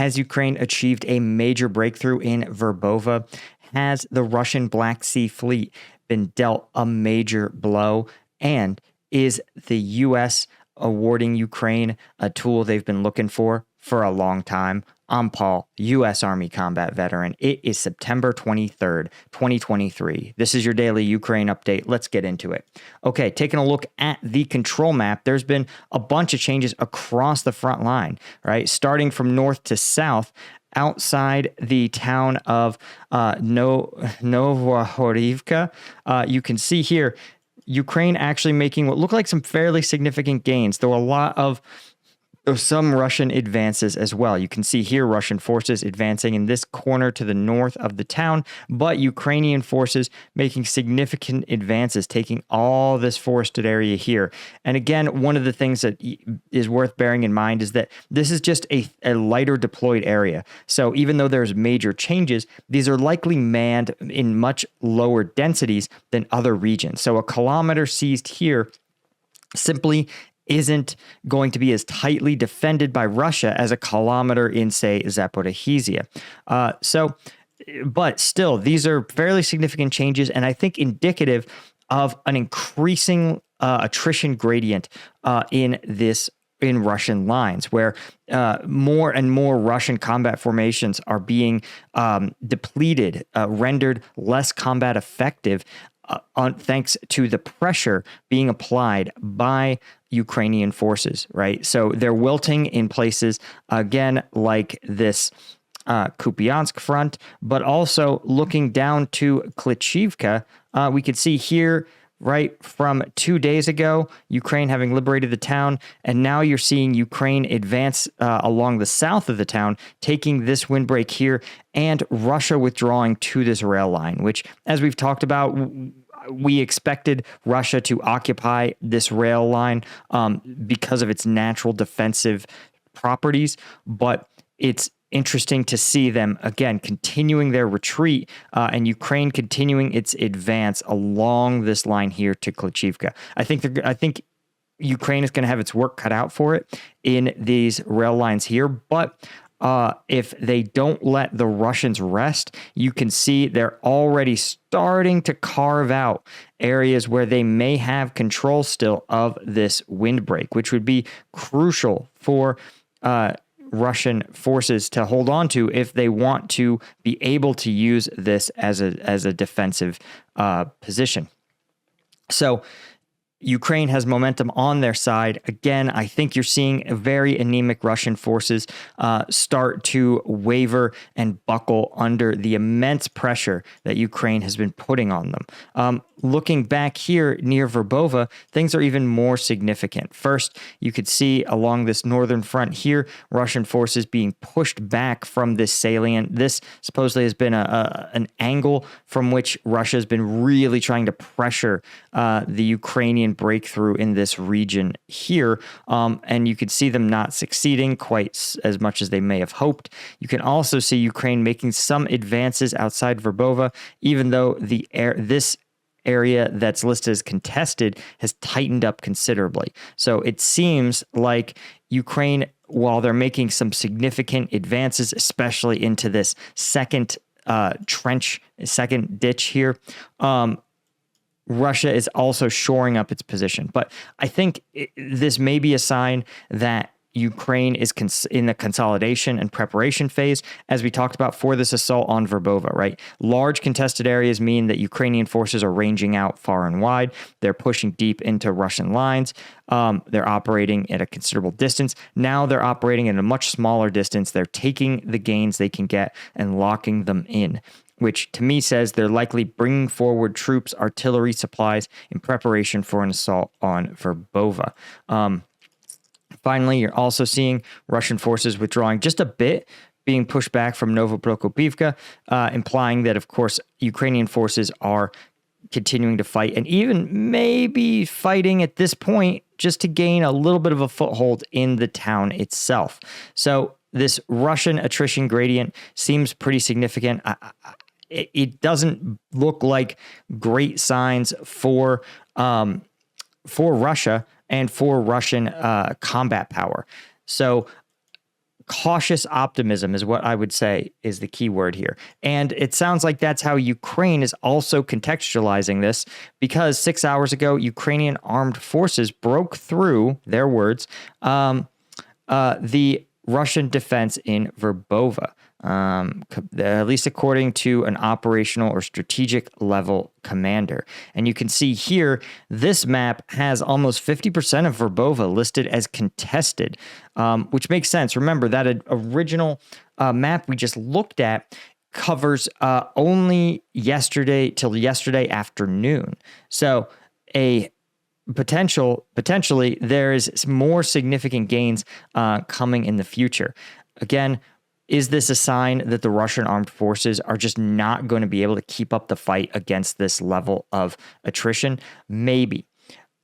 Has Ukraine achieved a major breakthrough in Verbove? Has the Russian Black Sea Fleet been dealt a major blow? And is the U.S. awarding Ukraine a tool they've been looking for a long time? I'm Paul, U.S. Army combat veteran. It is September 23rd, 2023. This is your daily Ukraine update. Let's get into it. Okay, taking a look at the control map, there's been a bunch of changes across the front line, right? Starting from north to south, outside the town of Novohorivka, you can see here Ukraine actually making what look like some fairly significant gains, though a lot of some Russian advances as well. You can see here Russian forces advancing in this corner to the north of the town, but Ukrainian forces making significant advances, taking all this forested area here. And again, one of the things that is worth bearing in mind is that this is just a lighter deployed area. So even though there's major changes, these are likely manned in much lower densities than other regions. So a kilometer seized here simply isn't going to be as tightly defended by Russia as a kilometer in, say, Zaporizhzhia. But still, these are fairly significant changes, and I think indicative of an increasing attrition gradient in Russian lines, where more and more Russian combat formations are being depleted, rendered less combat effective, thanks to the pressure being applied by Ukrainian forces, right? So they're wilting in places, again, like this Kupiansk front, but also looking down to Klitschivka, we could see here, right from 2 days ago, Ukraine having liberated the town, and now you're seeing Ukraine advance along the south of the town, taking this windbreak here, and Russia withdrawing to this rail line, which, as we've talked about, we expected Russia to occupy this rail line because of its natural defensive properties, but it's interesting to see them again continuing their retreat and Ukraine continuing its advance along this line here to Klitschivka. I think Ukraine is going to have its work cut out for it in these rail lines here, but if they don't let the Russians rest, you can see they're already starting to carve out areas where they may have control still of this windbreak, which would be crucial for Russian forces to hold on to if they want to be able to use this as a defensive position. So Ukraine has momentum on their side. Again, I think you're seeing very anemic Russian forces start to waver and buckle under the immense pressure that Ukraine has been putting on them. Looking back here near Verbove, things are even more significant. First, you could see along this northern front here, Russian forces being pushed back from this salient. This supposedly has been an angle from which Russia has been really trying to pressure the Ukrainian breakthrough in this region here. And you could see them not succeeding quite as much as they may have hoped. You can also see Ukraine making some advances outside Verbove, even though this area that's listed as contested has tightened up considerably. So it seems like Ukraine, while they're making some significant advances, especially into this second ditch here, Russia is also shoring up its position. But I think this may be a sign that Ukraine is in the consolidation and preparation phase, as we talked about for this assault on Verbove, right? Large contested areas mean that Ukrainian forces are ranging out far and wide. They're pushing deep into Russian lines. They're operating at a considerable distance. Now they're operating at a much smaller distance. They're taking the gains they can get and locking them in, which to me says they're likely bringing forward troops, artillery supplies in preparation for an assault on Verbove. Finally, you're also seeing Russian forces withdrawing just a bit, being pushed back from Novoprokopivka, implying that, of course, Ukrainian forces are continuing to fight and even maybe fighting at this point just to gain a little bit of a foothold in the town itself. So this Russian attrition gradient seems pretty significant. It doesn't look like great signs for Russia and for Russian combat power. So cautious optimism is what I would say is the key word here. And it sounds like that's how Ukraine is also contextualizing this, because 6 hours ago, Ukrainian armed forces broke through, their words, the Russian defense in Verbove, at least according to an operational or strategic level commander. And you can see here, this map has almost 50% of Verbove listed as contested, which makes sense. Remember, that original map we just looked at covers only yesterday till yesterday afternoon. So potentially there is more significant gains coming in the future. Again, is this a sign that the Russian armed forces are just not going to be able to keep up the fight against this level of attrition? Maybe.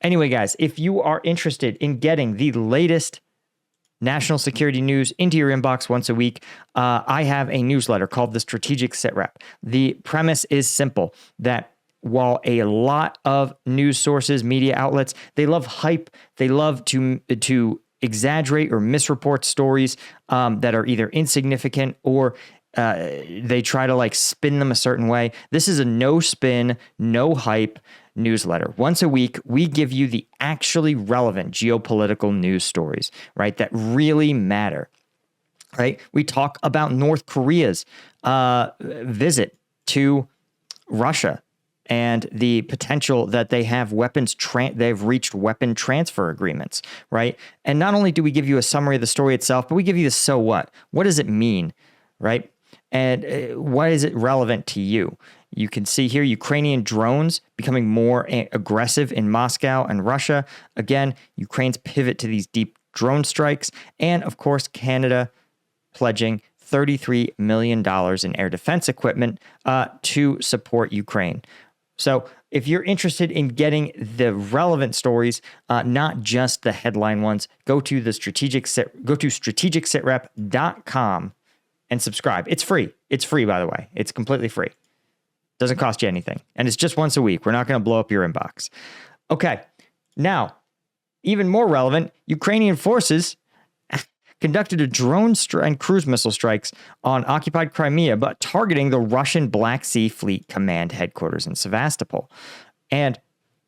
Anyway, guys, if you are interested in getting the latest national security news into your inbox once a week, I have a newsletter called the Strategic Sitrep. The premise is simple, that while a lot of news sources, media outlets, they love hype, they love to exaggerate or misreport stories that are either insignificant or they try to like spin them a certain way. This is a no spin, no hype newsletter. Once a week, we give you the actually relevant geopolitical news stories, right, that really matter, right? We talk about North Korea's visit to Russia and the potential that they have they've reached weapon transfer agreements, right? And not only do we give you a summary of the story itself, but we give you the so what. What does it mean, right? And why is it relevant to you? You can see here Ukrainian drones becoming more aggressive in Moscow and Russia. Again, Ukraine's pivot to these deep drone strikes. And of course, Canada pledging $33 million in air defense equipment to support Ukraine. So if you're interested in getting the relevant stories, not just the headline ones, go to strategicsitrep.com and subscribe. It's free. It's free, by the way. It's completely free. Doesn't cost you anything. And it's just once a week. We're not going to blow up your inbox. Okay. Now, even more relevant, Ukrainian forces conducted a drone and cruise missile strikes on occupied Crimea, but targeting the Russian Black Sea Fleet Command headquarters in Sevastopol. And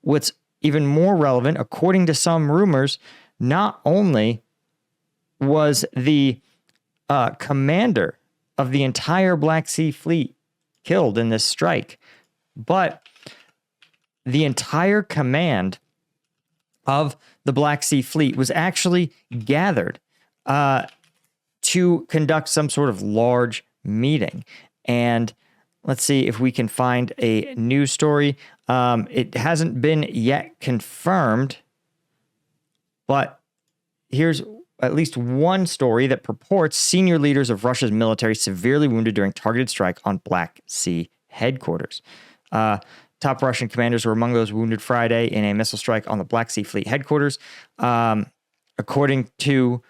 what's even more relevant, according to some rumors, not only was the commander of the entire Black Sea Fleet killed in this strike, but the entire command of the Black Sea Fleet was actually gathered to conduct some sort of large meeting. And let's see if we can find a news story. It hasn't been yet confirmed, but here's at least one story that purports senior leaders of Russia's military severely wounded during targeted strike on Black Sea headquarters. Top Russian commanders were among those wounded Friday in a missile strike on the Black Sea Fleet headquarters. According to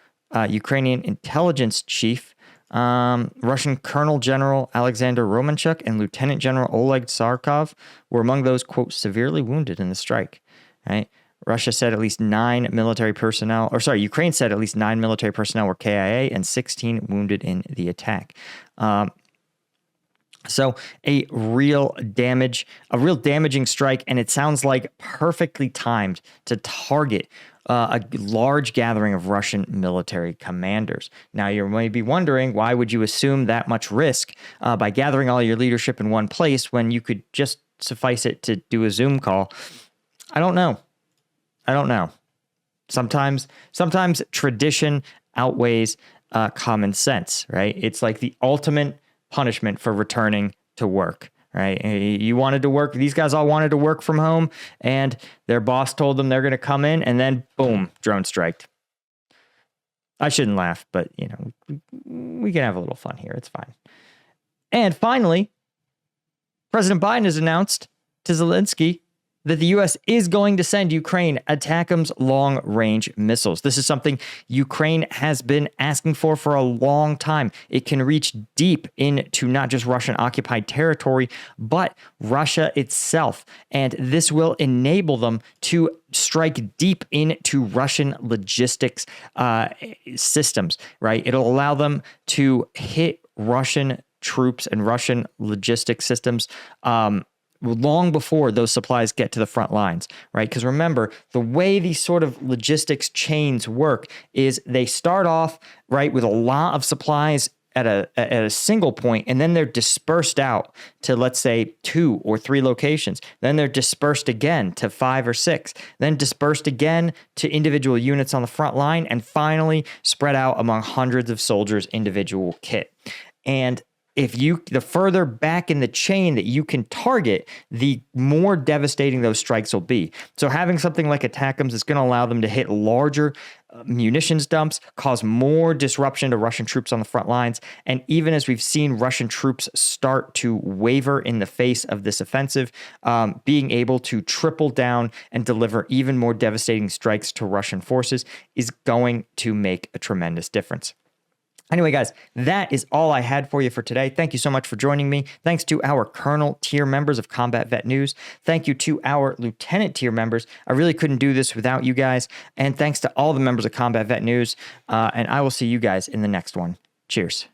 Ukrainian intelligence chief, Russian Colonel General Alexander Romanchuk and Lieutenant General Oleg Tsarkov were among those, quote, severely wounded in the strike, right? Russia said at least 9 military personnel, Ukraine said at least 9 military personnel were KIA and 16 wounded in the attack. So a real damaging strike, and it sounds like perfectly timed to target a large gathering of Russian military commanders. Now, you may be wondering, why would you assume that much risk by gathering all your leadership in one place when you could just suffice it to do a Zoom call? I don't know. Sometimes tradition outweighs common sense, right? It's like the ultimate punishment for returning to work. Right? You wanted to work. These guys all wanted to work from home, and their boss told them they're going to come in, and then boom, drone striked. I shouldn't laugh, but we can have a little fun here. It's fine. And finally, President Biden has announced to Zelensky that the U.S. is going to send Ukraine ATACMS long-range missiles. This is something Ukraine has been asking for a long time. It can reach deep into not just Russian-occupied territory, but Russia itself. And this will enable them to strike deep into Russian logistics systems, right? It'll allow them to hit Russian troops and Russian logistics systems long before those supplies get to the front lines, right? Because remember, the way these sort of logistics chains work is they start off, right, with a lot of supplies at a single point, and then they're dispersed out to, let's say, 2 or 3 locations. Then they're dispersed again to 5 or 6, then dispersed again to individual units on the front line, and finally spread out among hundreds of soldiers' individual kit. And the further back in the chain that you can target, the more devastating those strikes will be. So having something like ATACMS is going to allow them to hit larger munitions dumps, cause more disruption to Russian troops on the front lines. And even as we've seen Russian troops start to waver in the face of this offensive, being able to triple down and deliver even more devastating strikes to Russian forces is going to make a tremendous difference. Anyway, guys, that is all I had for you for today. Thank you so much for joining me. Thanks to our Colonel tier members of Combat Vet News. Thank you to our Lieutenant tier members. I really couldn't do this without you guys. And thanks to all the members of Combat Vet News. And I will see you guys in the next one. Cheers.